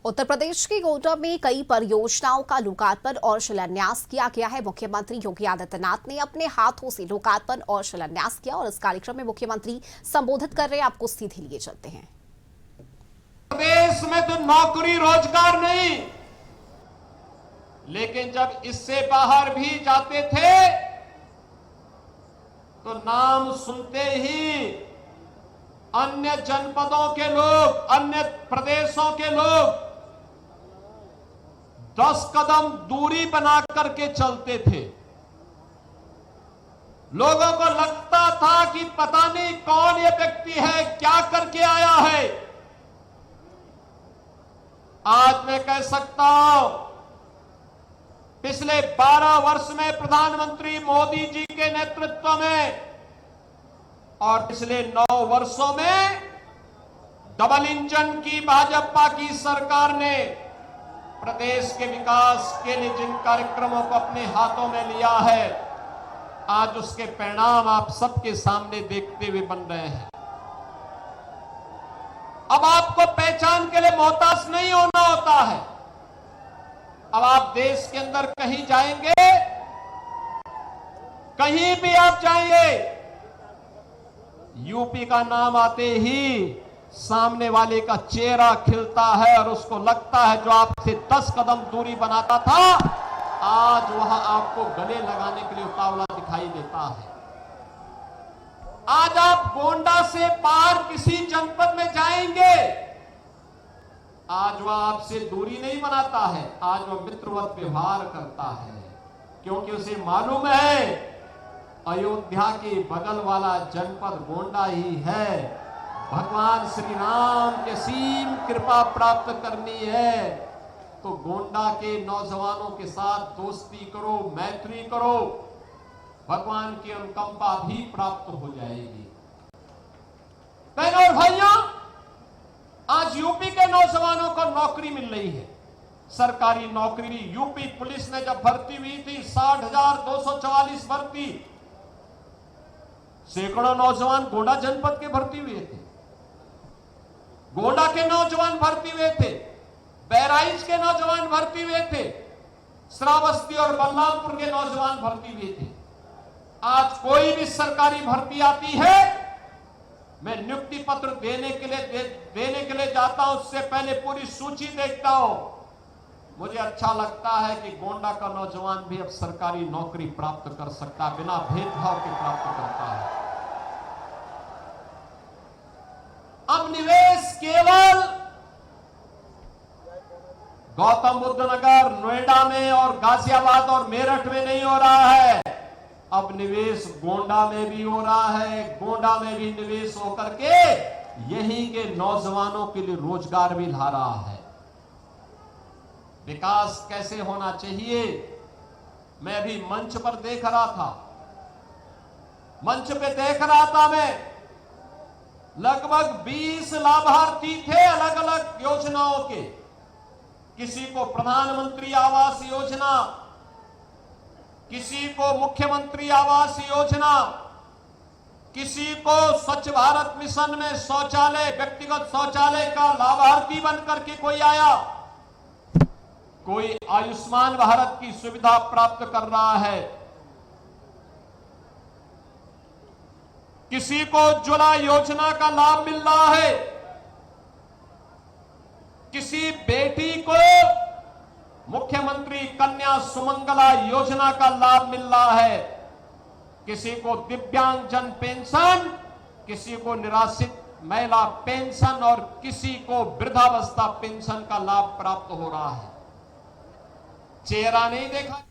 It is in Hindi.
उत्तर प्रदेश के गोड्डा में कई परियोजनाओं का लोकार्पण और शिलान्यास किया गया है। मुख्यमंत्री योगी आदित्यनाथ ने अपने हाथों से लोकार्पण और शिलान्यास किया और इस कार्यक्रम में मुख्यमंत्री संबोधित कर रहे हैं। आपको सीधे लिए चलते हैं। प्रदेश में तो नौकरी रोजगार नहीं, लेकिन जब इससे बाहर भी जाते थे तो नाम सुनते ही अन्य जनपदों के लोग, अन्य प्रदेशों के लोग 10 कदम दूरी बना करके चलते थे। लोगों को लगता था कि पता नहीं कौन ये व्यक्ति है, क्या करके आया है। आज मैं कह सकता हूं, पिछले 12 वर्ष में प्रधानमंत्री मोदी जी के नेतृत्व में और पिछले 9 वर्षों में डबल इंजन की भाजपा की सरकार ने प्रदेश के विकास के लिए जिन कार्यक्रमों को अपने हाथों में लिया है, आज उसके परिणाम आप सबके सामने देखते हुए बन रहे हैं। अब आपको पहचान के लिए मोहताज नहीं होना होता है। अब आप देश के अंदर कहीं जाएंगे, कहीं भी आप जाएंगे, यूपी का नाम आते ही सामने वाले का चेहरा खिलता है और उसको लगता है जो आपसे 10 कदम दूरी बनाता था, आज वह आपको गले लगाने के लिए उतावला दिखाई देता है। आज आप गोंडा से बाहर किसी जनपद में जाएंगे, आज वह आपसे दूरी नहीं बनाता है, आज वह मित्रवत व्यवहार करता है, क्योंकि उसे मालूम है अयोध्या के बगल वाला जनपद गोंडा ही है। भगवान श्री राम के सीम कृपा प्राप्त करनी है तो गोंडा के नौजवानों के साथ दोस्ती करो, मैत्री करो, भगवान की अनुकंपा भी प्राप्त हो जाएगी। बहनों और भाइयों, आज यूपी के नौजवानों को नौकरी मिल रही है, सरकारी नौकरी। यूपी पुलिस ने जब भर्ती हुई थी 60,244 भर्ती, सैकड़ों नौजवान गोंडा जनपद के भर्ती हुए थे, गोंडा के नौजवान भर्ती हुए थे, बहराइच के नौजवान भर्ती हुए थे, श्रावस्ती और बलरामपुर के नौजवान भर्ती हुए थे। आज कोई भी सरकारी भर्ती आती है, मैं नियुक्ति पत्र देने के लिए जाता हूं, उससे पहले पूरी सूची देखता हूं। मुझे अच्छा लगता है कि गोंडा का नौजवान भी अब सरकारी नौकरी प्राप्त कर सकता है, बिना भेदभाव के प्राप्त करता है। अब निवेश केवल गौतम बुद्ध नगर, नोएडा में और गाजियाबाद और मेरठ में नहीं हो रहा है, अब निवेश गोंडा में भी हो रहा है। गोंडा में भी निवेश होकर के यहीं के नौजवानों के लिए रोजगार भी ला रहा है। विकास कैसे होना चाहिए, मैं अभी मंच पर देख रहा था, मंच पे देख रहा था मैं, लगभग 20 लाभार्थी थे अलग अलग योजनाओं के। किसी को प्रधानमंत्री आवास योजना, किसी को मुख्यमंत्री आवास योजना, किसी को स्वच्छ भारत मिशन में शौचालय, व्यक्तिगत शौचालय का लाभार्थी बनकर के कोई आया, कोई आयुष्मान भारत की सुविधा प्राप्त कर रहा है, किसी को उज्ज्वला योजना का लाभ मिल रहा है, किसी बेटी को मुख्यमंत्री कन्या सुमंगला योजना का लाभ मिल रहा है, किसी को दिव्यांगजन पेंशन, किसी को निराश्रित महिला पेंशन और किसी को वृद्धावस्था पेंशन का लाभ प्राप्त हो रहा है। चेहरा नहीं देखा।